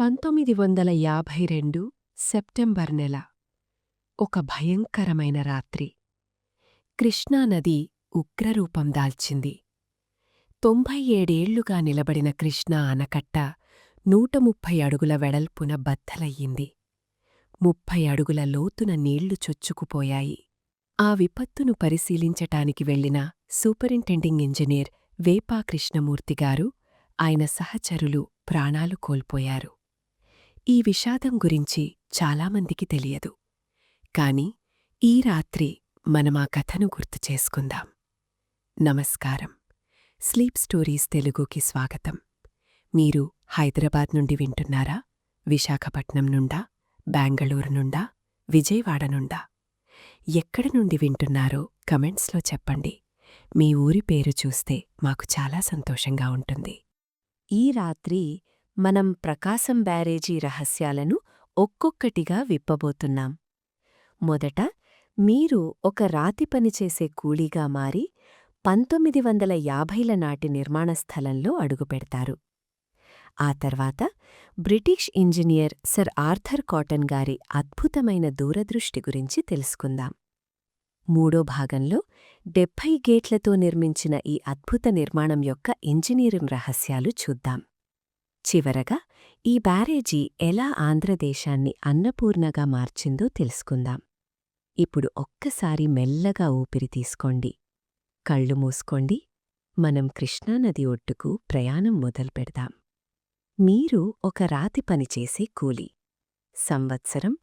1952 September నెల. ఒక భయంకరమైన రాత్రి. కృష్ణానది ఉగ్రరూపం దాల్చింది. 97 ఏళ్లుగా నిలబడిన కృష్ణా ఆనకట్ట 130 అడుగుల వెడల్పున బద్దలయ్యింది. 30 అడుగుల లోతున నీళ్లు చొచ్చుకుపోయాయి. ఆ విపత్తును పరిశీలించటానికి వెళ్లిన సూపరింటెండింగ్ ఇంజనీర్ వేపా కృష్ణమూర్తిగారు, ఆయన సహచరులు ప్రాణాలు కోల్పోయారు. ఈ విషాదం గురించి చాలామందికి తెలియదు. కాని ఈ రాత్రి మనమా కథను గుర్తు చేసుకుందాం. నమస్కారం. స్లీప్ స్టోరీస్ తెలుగుకి స్వాగతం. మీరు హైదరాబాద్ నుండి వింటున్నారా? విశాఖపట్నం నుండా? బెంగళూరు నుండా? విజయవాడ నుండా? ఎక్కడి నుండి వింటున్నారో కమెంట్స్లో చెప్పండి. మీ ఊరి పేరు చూస్తే మాకు చాలా సంతోషంగా ఉంటుంది. ఈ రాత్రి మనం ప్రకాశం బ్యారేజీ రహస్యాలను ఒక్కొక్కటిగా విప్పబోతున్నాం. మొదట మీరు ఒక రాతి పనిచేసే కూలీగా మారి 1950ల నాటి నిర్మాణ స్థలంలో అడుగుపెడతారు. ఆ తర్వాత British engineer sir Arthur cotton గారి అద్భుతమైన దూరదృష్టి గురించి తెలుసుకుందాం. మూడో భాగంలో 70 గేట్లతో నిర్మించిన ఈ అద్భుత నిర్మాణం యొక్క ఇంజనీరింగ్ రహస్యాలు చూద్దాం. చివరగా ఈ బ్యారేజీ ఎలా ఆంధ్రదేశాన్ని అన్నపూర్ణగా మార్చిందో తెలుసుకుందాం. ఇప్పుడు ఒక్కసారి మెల్లగా ఊపిరి తీసుకోండి. కళ్ళు మూసుకోండి. మనం కృష్ణానది ఒడ్డుకు ప్రయాణం మొదలుపెడదాం. మీరు ఒక రాతి పనిచేసే కూలీ. సంవత్సరం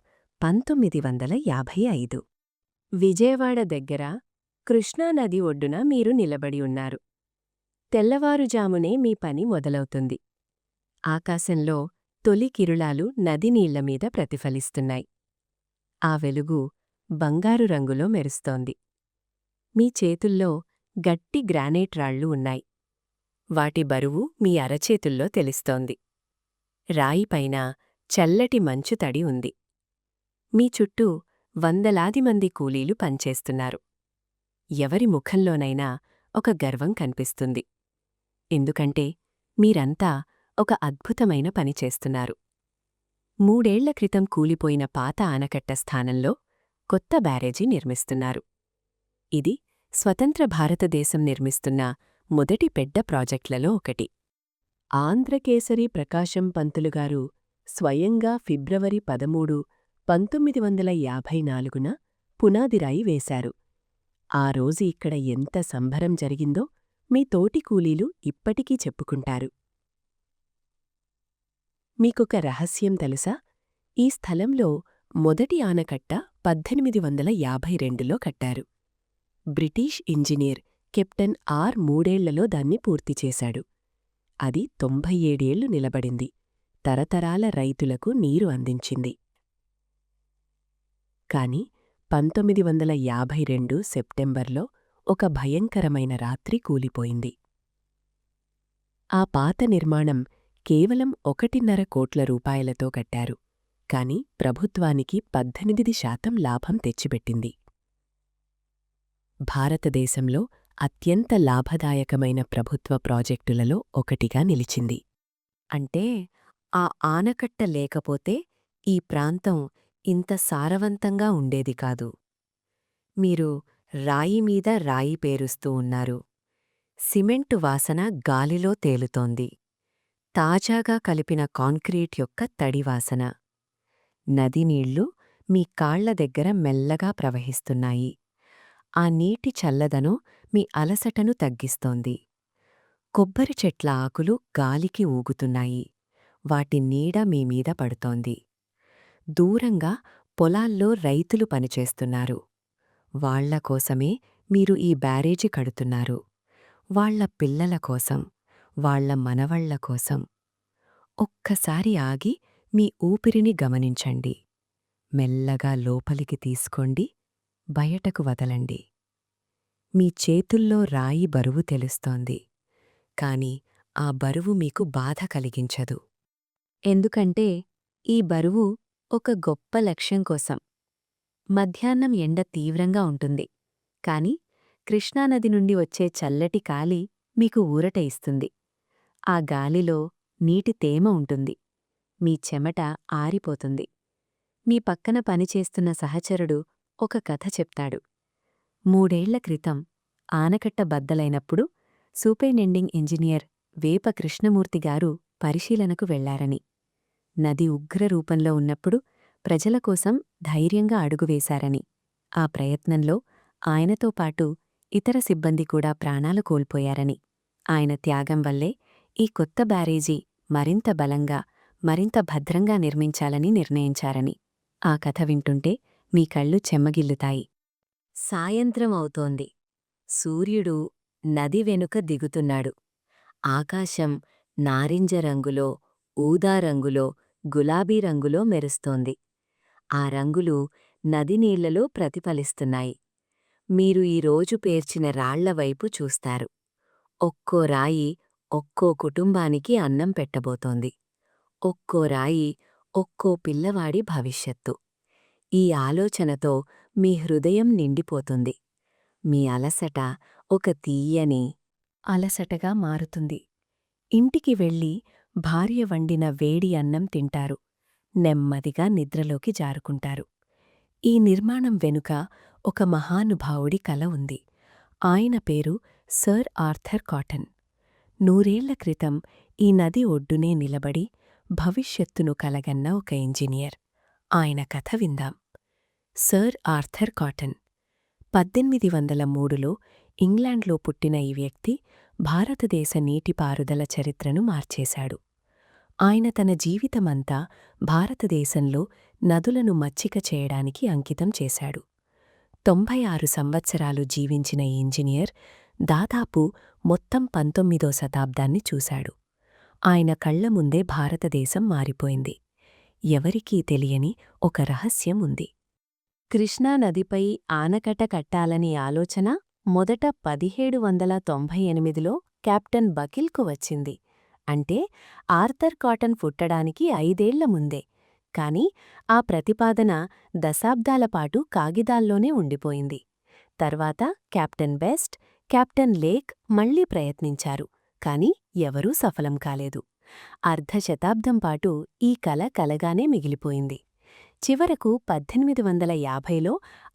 1955. విజయవాడ దగ్గర కృష్ణానది ఒడ్డున మీరు నిలబడి ఉన్నారు. తెల్లవారుజామునే మీ పని మొదలవుతుంది. ఆకాశంలో తొలి కిరణాలు నది నీళ్లమీద ప్రతిఫలిస్తున్నాయి. ఆ వెలుగు బంగారు రంగులో మెరుస్తోంది. మీ చేతుల్లో గట్టి గ్రానైట్ రాళ్లు ఉన్నాయి. వాటి బరువు మీ అరచేతుల్లో తెలుస్తోంది. రాయిపైన చల్లటి మంచు తడి ఉంది. మీ చుట్టూ వందలాది మంది కూలీలు పనిచేస్తున్నారు. ఎవరి ముఖంలోనైనా ఒక గర్వం కనిపిస్తుంది. ఎందుకంటే మీరంతా ఒక అద్భుతమైన పని చేస్తున్నారు. 3 ఏళ్ల క్రితం కూలిపోయిన పాత ఆనకట్ట స్థానంలో కొత్త బ్యారేజీ నిర్మిస్తున్నారు. ఇది స్వతంత్ర భారతదేశం నిర్మిస్తున్న మొదటి పెద్ద ప్రాజెక్టులలో ఒకటి. ఆంధ్రకేసరి ప్రకాశం పంతులుగారు స్వయంగా ఫిబ్రవరి 13, 1954న పునాదిరాయి వేశారు. ఆ రోజు ఇక్కడ ఎంత సంబరం జరిగిందో మీ తోటి కూలీలు ఇప్పటికీ చెప్పుకుంటారు. మీకొక రహస్యం తెలుసా? ఈ స్థలంలో మొదటి ఆనకట్ట 1852లో కట్టారు. బ్రిటిష్ ఇంజనీర్ కెప్టెన్ ఆర్ 3 ఏళ్లలో దాన్ని పూర్తిచేశాడు. అది 97 ఏళ్లు నిలబడింది. తరతరాల రైతులకు నీరు అందించింది. కాని 1952 సెప్టెంబర్లో ఒక భయంకరమైన రాత్రి కూలిపోయింది. ఆ పాత నిర్మాణం కేవలం 1.5 కోట్ల రూపాయలతో కట్టారు. కాని ప్రభుత్వానికి 18% లాభం తెచ్చిపెట్టింది. భారతదేశంలో అత్యంత లాభదాయకమైన ప్రభుత్వ ప్రాజెక్టులలో ఒకటిగా నిలిచింది. అంటే ఆ ఆనకట్ట లేకపోతే ఈ ప్రాంతం ఇంత సారవంతంగా ఉండేది కాదు. మీరు రాయిమీద రాయి పేరుస్తూ ఉన్నారు. సిమెంటు వాసన గాలిలో తేలుతోంది. తాజాగా కలిపిన కాంక్రీట్ యొక్క తడివాసన. నది నీళ్లు మీ కాళ్ల దగ్గర మెల్లగా ప్రవహిస్తున్నాయి. ఆ నీటి చల్లదనం మీ అలసటను తగ్గిస్తోంది. కొబ్బరి చెట్ల ఆకులు గాలికి ఊగుతున్నాయి. వాటి నీడ మీమీద పడుతోంది. దూరంగా పొలాల్లో రైతులు పనిచేస్తున్నారు. వాళ్లకోసమే మీరు ఈ బ్యారేజీ కడుతున్నారు. వాళ్ల పిల్లల కోసం, వాళ్ల మనవళ్ల కోసం. ఒక్కసారి ఆగి మీ ఊపిరిని గమనించండి. మెల్లగా లోపలికి తీసుకోండి, బయటకు వదలండి. మీ చేతుల్లో రాయి బరువు తెలుస్తోంది. కాని ఆ బరువు మీకు బాధ కలిగించదు. ఎందుకంటే ఈ బరువు ఒక గొప్ప లక్ష్యం కోసం. మధ్యాహ్నం ఎండ తీవ్రంగా ఉంటుంది. కాని కృష్ణానది నుండి వచ్చే చల్లటి గాలి మీకు ఊరట ఇస్తుంది. ఆ గాలిలో నీటి తేమ ఉంటుంది. మీ చెమట ఆరిపోతుంది. మీ పక్కన పనిచేస్తున్న సహచరుడు ఒక కథ చెప్తాడు. 3 ఏళ్ల క్రితం ఆనకట్ట బద్దలైనప్పుడు సూపరింటెండింగ్ ఇంజనీర్ వేప కృష్ణమూర్తిగారు పరిశీలనకు వెళ్లారని. నది ఉగ్రరూపంలో ఉన్నప్పుడు ప్రజల కోసం ధైర్యంగా అడుగువేశారని. ఆ ప్రయత్నంలో ఆయనతో పాటు ఇతర సిబ్బంది కూడా ప్రాణాలు కోల్పోయారని. ఆయన త్యాగం వల్లే ఈ కొత్త బ్యారేజీ మరింత బలంగా, మరింత భద్రంగా నిర్మించాలని నిర్ణయించారని. ఆ కథ వింటుంటే మీ కళ్ళు చెమ్మగిల్లుతాయి. సాయంత్రం అవుతోంది. సూర్యుడు నది వెనుక దిగుతున్నాడు. ఆకాశం నారింజ రంగులో, ఊదా రంగులో, గులాబీ రంగులో మెరుస్తోంది. ఆ రంగులు నది నీళ్లలో ప్రతిఫలిస్తున్నాయి. మీరు ఈరోజు పేర్చిన రాళ్లవైపు చూస్తారు. ఒక్కో రాయి ఒక్కో కుటుంబానికి అన్నం పెట్టబోతోంది. ఒక్కో రాయి ఒక్కో పిల్లవాడి భవిష్యత్తు. ఈ ఆలోచనతో మీ హృదయం నిండిపోతుంది. మీ అలసట ఒక తీయని అలసటగా మారుతుంది. ఇంటికి వెళ్ళి భార్య వండిన వేడి అన్నం తింటారు. నెమ్మదిగా నిద్రలోకి జారుకుంటారు. ఈ నిర్మాణం వెనుక ఒక మహానుభావుడి కల ఉంది. ఆయన పేరు సర్ ఆర్థర్ కాటన్. 100 ఏళ్ల క్రితం ఈ నది ఒడ్డునే నిలబడి భవిష్యత్తును కలగన్న ఒక ఇంజనీర్. ఆయన కథ విందాం. సర్ ఆర్థర్ కాటన్ 1803లో ఇంగ్లాండ్లో పుట్టిన ఈ వ్యక్తి భారతదేశ నీటిపారుదల చరిత్రను మార్చేశాడు. ఆయన తన జీవితమంతా భారతదేశంలో నదులను మచ్చిక చేయడానికి అంకితం చేశాడు. 96 సంవత్సరాలు జీవించిన ఈ ఇంజనీర్ దాదాపు మొత్తం 19వ శతాబ్దాన్ని చూశాడు. ఆయన కళ్ల ముందే భారతదేశం మారిపోయింది. ఎవరికీ తెలియని ఒక రహస్యం ఉంది. కృష్ణానదిపై ఆనకట్ట కట్టాలని ఆలోచన మొదట 1798లో కెప్టెన్ బకిల్కు వచ్చింది. అంటే ఆర్థర్ కాటన్ పుట్టడానికి 5 ఏళ్ల ముందే. కాని ఆ ప్రతిపాదన దశాబ్దాలపాటు కాగిదాల్లోనే ఉండిపోయింది. తర్వాత కెప్టెన్ బెస్ట్, కెప్టెన్ లేక్ మళ్లీ ప్రయత్నించారు. కాని ఎవరూ సఫలం కాలేదు. అర్ధశతాబ్దంపాటు ఈ కల కలగానే మిగిలిపోయింది. చివరకు 1850లో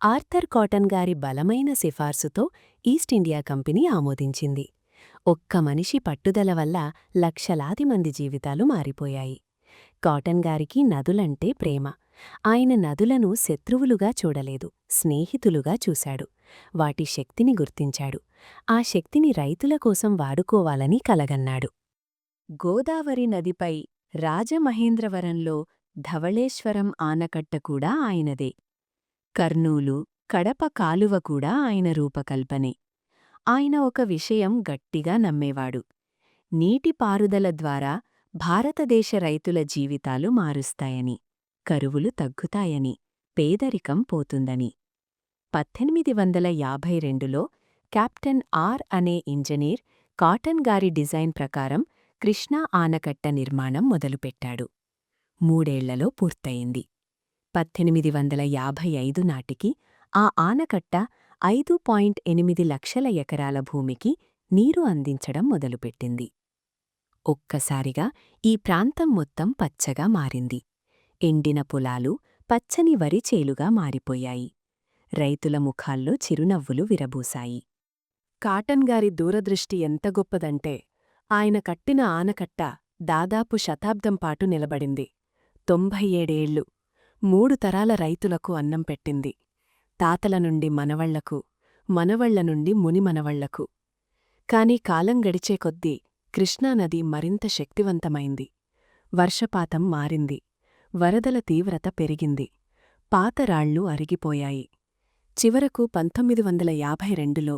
ఆర్థర్ కాటన్ గారి బలమైన సిఫార్సుతో ఈస్ట్ ఇండియా కంపెనీ ఆమోదించింది. ఒక్క మనిషి పట్టుదల వల్ల లక్షలాది మంది జీవితాలు మారిపోయాయి. కాటన్ గారికి నదులంటే ప్రేమ. ఆయన నదులను శత్రువులుగా చూడలేదు, స్నేహితులుగా చూశాడు. వాటి శక్తిని గుర్తించాడు. ఆ శక్తిని రైతుల కోసం వాడుకోవాలని కలగన్నాడు. గోదావరి నదిపై రాజమహేంద్రవరంలో ధవళేశ్వరం ఆనకట్ట కూడా ఆయనదే. కర్నూలు, కడప కాలువ కూడా ఆయన రూపకల్పనే. ఆయన ఒక విషయం గట్టిగా నమ్మేవాడు. నీటిపారుదల ద్వారా భారతదేశ రైతుల జీవితాలు మారుస్తాయని, కరువులు తగ్గుతాయని, పేదరికం పోతుందని. 1852లో కెప్టెన్ ఆర్ అనే ఇంజనీర్ కాటన్ గారి డిజైన్ ప్రకారం కృష్ణా ఆనకట్ట నిర్మాణం మొదలుపెట్టాడు. 3 ఏళ్లలో పూర్తయింది. 1855 నాటికి ఆ ఆనకట్ట 5.8 లక్షల ఎకరాల భూమికి నీరు అందించడం మొదలుపెట్టింది. ఒక్కసారిగా ఈ ప్రాంతం మొత్తం పచ్చగా మారింది. ఎండిన పొలాలు పచ్చని వరి చేలుగా మారిపోయాయి. రైతుల ముఖాల్లో చిరునవ్వులు విరబూశాయి. కాటన్ గారి దూరదృష్టి ఎంత గొప్పదంటే, ఆయన కట్టిన ఆనకట్ట దాదాపు శతాబ్దంపాటు నిలబడింది. 97 ఏళ్లు 3 తరాల రైతులకు అన్నం పెట్టింది. తాతల నుండి మనవళ్లకు, మనవళ్ల నుండి మునిమనవళ్లకు. కాని కాలం గడిచే కొద్దీ కృష్ణానది మరింత శక్తివంతమైంది. వర్షపాతం మారింది. వరదల తీవ్రత పెరిగింది. పాత రాళ్ళు అరిగిపోయాయి. చివరకు 1952లో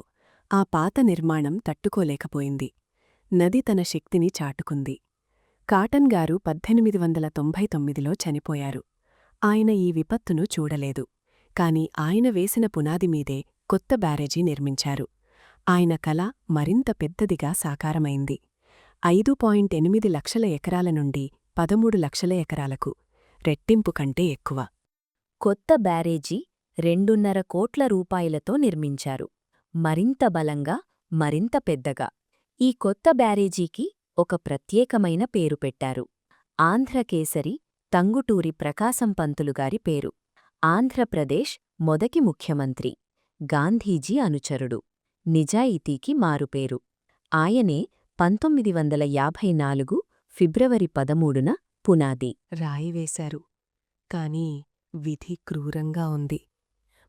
ఆ పాత నిర్మాణం తట్టుకోలేకపోయింది. నది తన శక్తిని చాటుకుంది. కాటన్ గారు 1899లో చనిపోయారు. ఆయన ఈ విపత్తును చూడలేదు. కాని ఆయన వేసిన పునాదిమీదే కొత్త బ్యారేజీ నిర్మించారు. ఆయన కల మరింత పెద్దదిగా సాకారమైంది. 5.8 లక్షల ఎకరాల నుండి 13 లక్షల ఎకరాలకు, రెట్టింపు కంటే ఎక్కువ. కొత్త బ్యారేజీ 2.5 కోట్ల రూపాయలతో నిర్మించారు. మరింత బలంగా, మరింత పెద్దగా. ఈ కొత్త బ్యారేజీకి ఒక ప్రత్యేకమైన పేరు పెట్టారు. ఆంధ్రకేసరి తంగుటూరి ప్రకాశం పంతులుగారి పేరు. ఆంధ్రప్రదేశ్ మొదటి ముఖ్యమంత్రి. గాంధీజీ అనుచరుడు. నిజాయితీకి మారుపేరు. ఆయనే 1954 ఫిబ్రవరి 13న పునాది రాయివేశారు. కాని విధి క్రూరంగా ఉంది.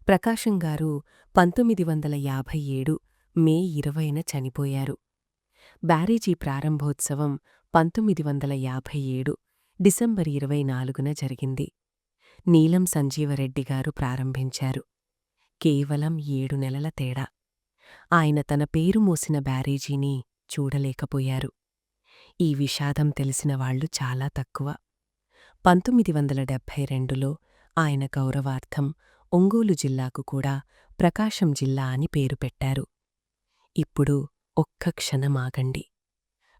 ప్రకాశంగారు 1957 మే 20న చనిపోయారు. బ్యారేజీ ప్రారంభోత్సవం 1957 డిసెంబర్ 24న జరిగింది. నీలం సంజీవరెడ్డిగారు ప్రారంభించారు. కేవలం 7 నెలల తేడా. ఆయన తన పేరు మోసిన బ్యారేజీని చూడలేకపోయారు. ఈ విషాదం తెలిసిన వాళ్లు చాలా తక్కువ. 1972లో ఆయన గౌరవార్థం ఒంగోలు జిల్లాకు కూడా ప్రకాశం జిల్లా అని పేరు పెట్టారు. ఇప్పుడు ఒక్క క్షణమాగండి.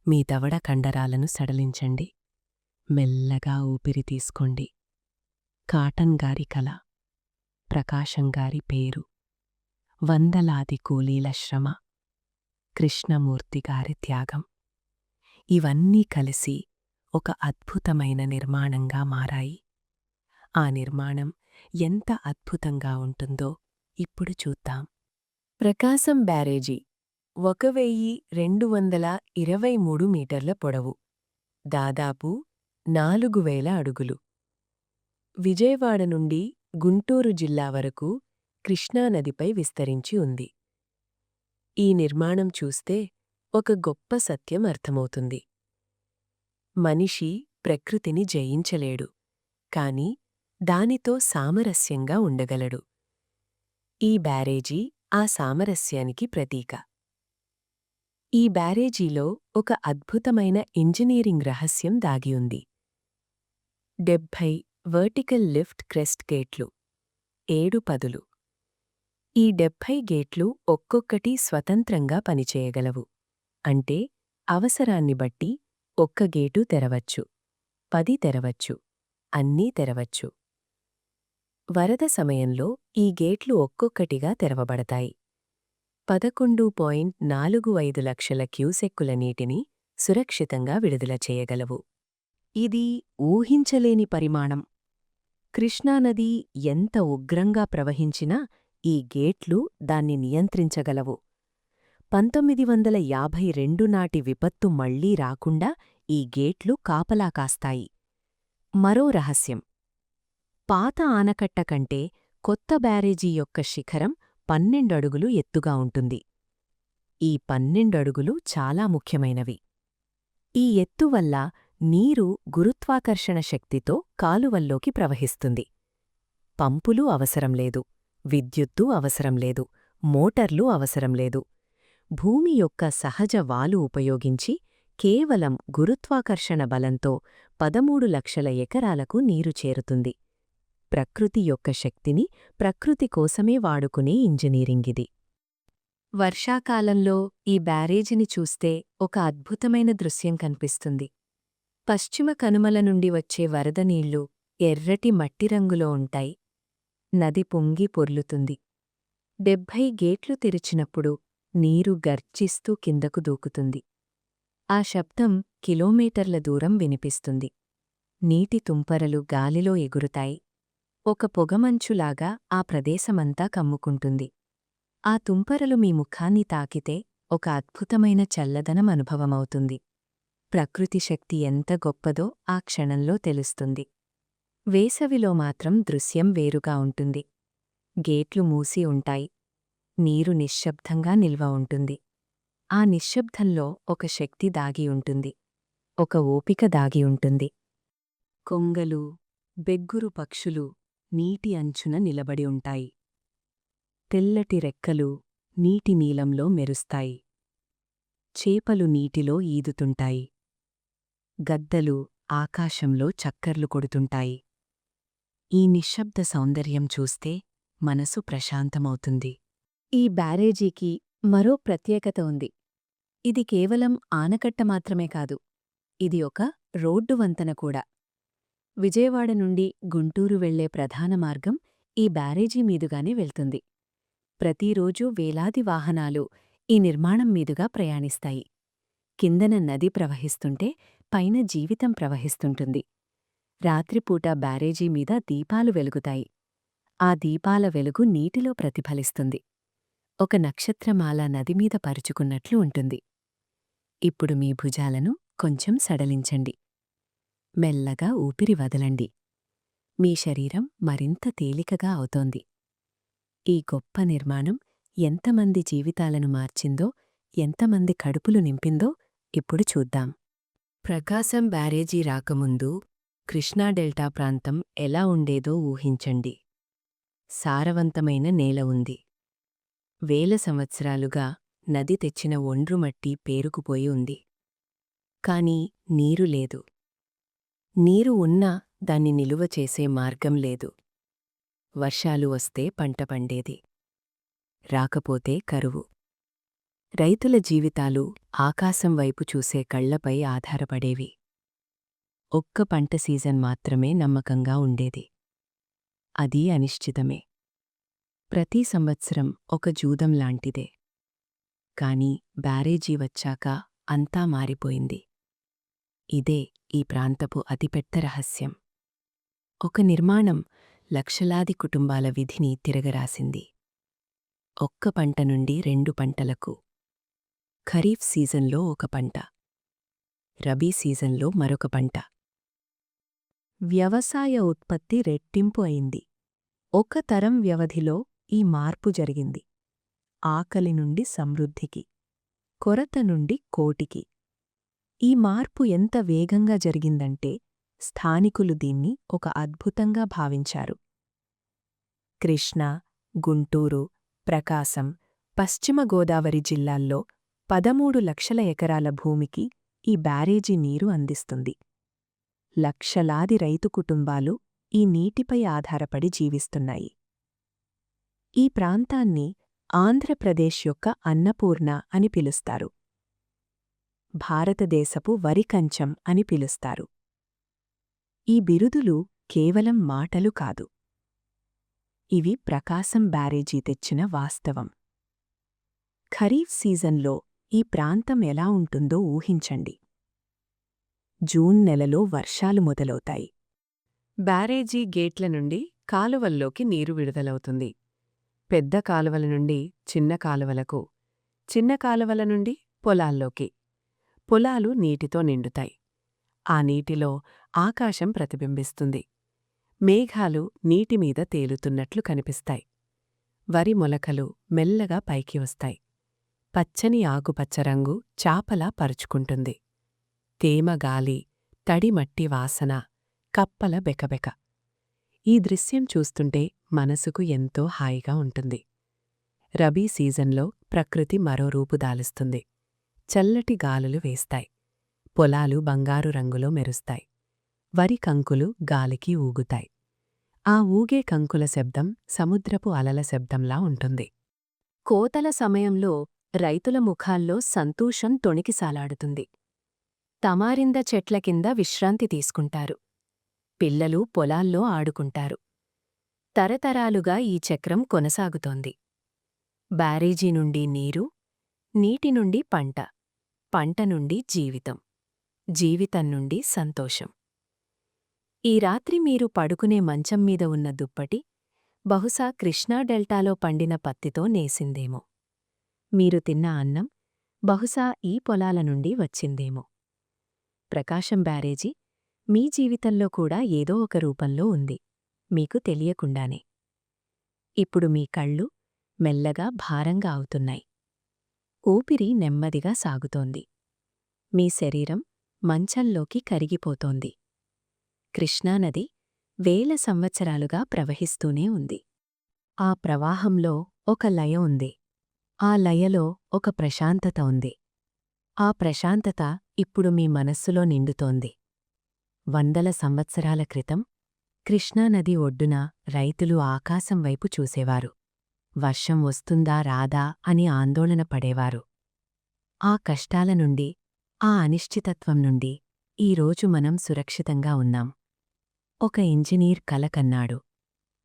మీ దవడ కండరాలను సడలించండి. మెల్లగా ఊపిరి తీసుకోండి. కాటన్ గారి కల, ప్రకాశంగారి పేరు, వందలాది కూలీల శ్రమ, కృష్ణమూర్తిగారి త్యాగం ఇవన్నీ కలిసి ఒక అద్భుతమైన నిర్మాణంగా మారాయి. ఆ నిర్మాణం ఎంత అద్భుతంగా ఉంటుందో ఇప్పుడు చూద్దాం. ప్రకాశం బ్యారేజీ 1223 మీటర్ల పొడవు, దాదాపు 4000 అడుగులు. విజయవాడ నుండి గుంటూరు జిల్లా వరకు కృష్ణానదిపై విస్తరించి ఉంది. ఈ నిర్మాణం చూస్తే ఒక గొప్ప సత్యం అర్థమవుతుంది. మనిషి ప్రకృతిని జయించలేడు, కాని దానితో సామరస్యంగా ఉండగలడు. ఈ బ్యారేజీ ఆ సామరస్యానికి ప్రతీక. ఈ బ్యారేజీలో ఒక అద్భుతమైన ఇంజనీరింగ్ రహస్యం దాగి ఉంది. 70 వర్టికల్ లిఫ్ట్ క్రెస్ట్ గేట్లు, 7 పదులు. ఈ 70 గేట్లు ఒక్కొక్కటి స్వతంత్రంగా పనిచేయగలవు. అంటే అవసరాన్ని బట్టి ఒక్క గేటు తెరవచ్చు, 10 తెరవచ్చు, అన్నీ తెరవచ్చు. వరద సమయంలో ఈ గేట్లు ఒక్కొక్కటిగా తెరవబడతాయి. 11.45 లక్షల క్యూసెక్కుల నీటిని సురక్షితంగా విడుదల చేయగలవు. ఇది ఊహించలేని పరిమాణం. కృష్ణానది ఎంత ఉగ్రంగా ప్రవహించినా ఈ గేట్లు దాన్ని నియంత్రించగలవు. 1952 నాటి విపత్తు మళ్లీ రాకుండా ఈ గేట్లు కాపలా కాస్తాయి. మరో రహస్యం. పాత ఆనకట్ట కంటే కొత్త బ్యారేజీ యొక్క శిఖరం 12 అడుగులు ఎత్తుగా ఉంటుంది. ఈ 12 అడుగులు చాలా ముఖ్యమైనవి. ఈ ఎత్తు వల్ల నీరు గురుత్వాకర్షణ శక్తితో కాలువల్లోకి ప్రవహిస్తుంది. పంపులు అవసరం లేదు, విద్యుత్తు అవసరం లేదు, మోటార్లు అవసరం లేదు. భూమి యొక్క సహజ వాలు ఉపయోగించి కేవలం గురుత్వాకర్షణ బలంతో 13 లక్షల ఎకరాలకు నీరు చేరుతుంది. ప్రకృతి యొక్క శక్తిని ప్రకృతి కోసమే వాడుకునే ఇంజనీరింగిది. వర్షాకాలంలో ఈ బ్యారేజీని చూస్తే ఒక అద్భుతమైన దృశ్యం కనిపిస్తుంది. పశ్చిమ కనుమల నుండి వచ్చే వరద నీళ్లు ఎర్రటి మట్టి రంగులో ఉంటాయి. నది పొంగి పొర్లుతుంది. 70 గేట్లు తెరిచినప్పుడు నీరు గర్జిస్తూ కిందకు దూకుతుంది. ఆ శబ్దం కిలోమీటర్ల దూరం వినిపిస్తుంది. నీటి తుంపరలు గాలిలో ఎగురుతాయి. ఒక పొగమంచులాగా ఆ ప్రదేశమంతా కమ్ముకుంటుంది. ఆ తుంపరలు మీ ముఖాన్ని తాకితే ఒక అద్భుతమైన చల్లదనం అనుభవమవుతుంది. ప్రకృతి శక్తి ఎంత గొప్పదో ఆ క్షణంలో తెలుస్తుంది. వేసవిలో మాత్రం దృశ్యం వేరుగా ఉంటుంది. గేట్లు మూసి ఉంటాయి. నీరు నిశ్శబ్దంగా నిల్వ ఉంటుంది. ఆ నిశ్శబ్దంలో ఒక శక్తి దాగి ఉంటుంది. ఒక ఓపిక దాగి ఉంటుంది. కొంగలు, బెగ్గురు పక్షులు నీటి అంచున నిలబడి ఉంటాయి. తెల్లటి రెక్కలు నీటి నీలంలో మెరుస్తాయి. చేపలు నీటిలో ఈదుతుంటాయి. గద్దలు ఆకాశంలో చక్కర్లు కొడుతుంటాయి. ఈ నిశ్శబ్ద సౌందర్యం చూస్తే మనసు ప్రశాంతమవుతుంది. ఈ బ్యారేజీకి మరో ప్రత్యేకత ఉంది. ఇది కేవలం ఆనకట్ట మాత్రమే కాదు, ఇది ఒక రోడ్డు వంతెన కూడా. విజయవాడ నుండి గుంటూరు వెళ్లే ప్రధాన మార్గం ఈ బ్యారేజీ మీదుగానే వెళ్తుంది. ప్రతిరోజూ వేలాది వాహనాలు ఈ నిర్మాణం మీదుగా ప్రయాణిస్తాయి. కిందన నది ప్రవహిస్తుంటే పైన జీవితం ప్రవహిస్తుంటుంది. రాత్రిపూట బ్యారేజీ మీద దీపాలు వెలుగుతాయి. ఆ దీపాల వెలుగు నీటిలో ప్రతిఫలిస్తుంది. ఒక నక్షత్రమాల నదిమీద పరుచుకున్నట్లు ఉంటుంది. ఇప్పుడు మీ భుజాలను కొంచెం సడలించండి. మెల్లగా ఊపిరి వదలండి. మీ శరీరం మరింత తేలికగా అవుతోంది. ఈ గొప్ప నిర్మాణం ఎంతమంది జీవితాలను మార్చిందో, ఎంతమంది కడుపులు నింపిందో ఇప్పుడు చూద్దాం. ప్రకాశం బ్యారేజీ రాకముందు కృష్ణా డెల్టా ప్రాంతం ఎలా ఉండేదో ఊహించండి. సారవంతమైన నేల ఉంది. వేల సంవత్సరాలుగా నది తెచ్చిన ఒండ్రుమట్టి పేరుకుపోయి ఉంది. కాని నీరు లేదు. నీరు ఉన్నా దాన్ని నిలువ చేసే మార్గం లేదు. వర్షాలు వస్తే పంట పండేది. రాకపోతే కరువు. రైతుల జీవితాలు ఆకాశం వైపు చూసే కళ్లపై ఆధారపడేవి. ఒక్క పంట సీజన్ మాత్రమే నమ్మకంగా ఉండేది. అది అనిశ్చితమే. ప్రతి సంవత్సరం ఒక జూదం లాంటిదే. కాని బ్యారేజీ వచ్చాక అంతా మారిపోయింది. ఇదే ఈ ప్రాంతపు అతిపెద్ద రహస్యం. ఒక నిర్మాణం లక్షలాది కుటుంబాల విధిని తిరగరాసింది. ఒక్క పంట నుండి 2 పంటలకు. ఖరీఫ్ సీజన్లో ఒక పంట, రబీ సీజన్లో మరొక పంట. వ్యవసాయ ఉత్పత్తి రెట్టింపు అయింది. ఒక తరం వ్యవధిలో ఈ మార్పు జరిగింది. ఆకలి నుండి సమృద్ధికి, కొరత నుండి కోటికి. ఈ మార్పు ఎంత వేగంగా జరిగిందంటే స్థానికులు దీన్ని ఒక అద్భుతంగా భావించారు. కృష్ణా, గుంటూరు, ప్రకాశం, పశ్చిమ గోదావరి జిల్లాల్లో 13 లక్షల ఎకరాల భూమికి ఈ బ్యారేజీ నీరు అందిస్తుంది. లక్షలాది రైతు కుటుంబాలు ఈ నీటిపై ఆధారపడి జీవిస్తున్నాయి. ఈ ప్రాంతాన్ని ఆంధ్రప్రదేశ్ యొక్క అన్నపూర్ణ అని పిలుస్తారు. భారతదేశపు వరికంచం అని పిలుస్తారు. ఈ బిరుదులు కేవలం మాటలు కాదు. ఇవి ప్రకాశం బ్యారేజీ తెచ్చిన వాస్తవం. ఖరీఫ్ సీజన్లో ఈ ప్రాంతం ఎలా ఉంటుందో ఊహించండి. జూన్ నెలలో వర్షాలు మొదలవుతాయి. బ్యారేజీ గేట్ల నుండి కాలువల్లోకి నీరు విడుదలవుతుంది. పెద్ద కాలువల నుండి చిన్న కాలువలకు, చిన్న కాలువల నుండి పొలాల్లోకి. పొలాలు నీటితో నిండుతాయి. ఆ నీటిలో ఆకాశం ప్రతిబింబిస్తుంది. మేఘాలు నీటిమీద తేలుతున్నట్లు కనిపిస్తాయి. వరి మొలకలు మెల్లగా పైకి వస్తాయి. పచ్చని ఆకుపచ్చ రంగు చాపలా పరుచుకుంటుంది. తేమ గాలి, తడి మట్టి వాసన, కప్పల బెకబెక. ఈ దృశ్యం చూస్తుంటే మనసుకు ఎంతో హాయిగా ఉంటుంది. రబీ సీజన్లో ప్రకృతి మరో రూపు దాలుస్తుంది. చల్లటి గాలులు వేస్తాయి. పొలాలు బంగారు రంగులో మెరుస్తాయి. వరి కంకులు గాలికి ఊగుతాయి. ఆ ఊగే కంకుల శబ్దం సముద్రపు అలల శబ్దంలా ఉంటుంది. కోతల సమయంలో రైతుల ముఖాల్లో సంతోషం తొణికిసాలాడుతుంది. తమారింద చెట్ల కింద విశ్రాంతి తీసుకుంటారు. పిల్లలు పొలాల్లో ఆడుకుంటారు. తరతరాలుగా ఈ చక్రం కొనసాగుతోంది. బ్యారేజీ నుండి నీరు, నీటి నుండి పంట, పంట నుండి జీవితం, జీవితం నుండి సంతోషం. ఈ రాత్రి మీరు పడుకునే మంచం మీద ఉన్న దుప్పటి బహుశా కృష్ణా డెల్టాలో పండిన పత్తితో నేసిందేమో. మీరు తిన్న అన్నం బహుశా ఈ పొలాల నుండి వచ్చిందేమో. ప్రకాశం బ్యారేజీ మీ జీవితంలో కూడా ఏదో ఒక రూపంలో ఉంది, మీకు తెలియకుండానే. ఇప్పుడు మీ కళ్ళు మెల్లగా భారంగా అవుతున్నాయి. ఊపిరి నెమ్మదిగా సాగుతోంది. మీ శరీరం మంచంలోకి కరిగిపోతోంది. కృష్ణానది వేల సంవత్సరాలుగా ప్రవహిస్తూనే ఉంది. ఆ ప్రవాహంలో ఒక లయ ఉంది. ఆ లయలో ఒక ప్రశాంతత ఉంది. ఆ ప్రశాంతత ఇప్పుడు మీ మనస్సులో నిండుతోంది. వందల సంవత్సరాల క్రితం కృష్ణానది ఒడ్డున రైతులు ఆకాశం వైపు చూసేవారు. వర్షం వస్తుందా రాదా అని ఆందోళన పడేవారు. ఆ కష్టాల నుండి, ఆ అనిశ్చితత్వం నుండి ఈరోజు మనం సురక్షితంగా ఉన్నాం. ఒక ఇంజనీర్ కల కన్నాడు.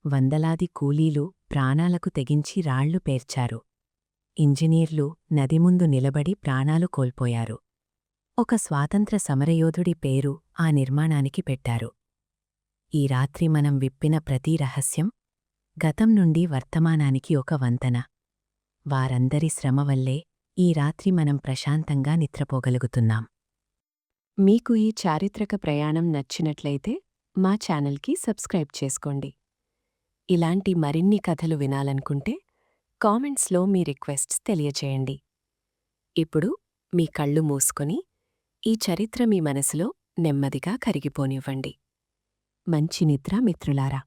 వందలాది కూలీలు ప్రాణాలకు తెగించి రాళ్లు పేర్చారు. ఇంజనీర్లు నది ముందు నిలబడి ప్రాణాలు కోల్పోయారు. ఒక స్వాతంత్ర సమరయోధుడి పేరు ఆ నిర్మాణానికి పెట్టారు. ఈ రాత్రి మనం విప్పిన ప్రతి రహస్యం గతం నుండి వర్తమానానికి ఒక వంతెన. వారందరి శ్రమ వల్లే ఈ రాత్రి మనం ప్రశాంతంగా నిద్రపోగలుగుతున్నాం. మీకు ఈ చారిత్రక ప్రయాణం నచ్చినట్లయితే మా ఛానల్కి సబ్స్క్రైబ్ చేసుకోండి. ఇలాంటి మరిన్ని కథలు వినాలనుకుంటే కామెంట్స్లో మీ రిక్వెస్ట్స్ తెలియచేయండి. ఇప్పుడు మీ కళ్ళు మూసుకొని ఈ చరిత్ర మీ మనసులో నెమ్మదిగా కరిగిపోనివ్వండి. మంచి నిద్ర మిత్రులారా.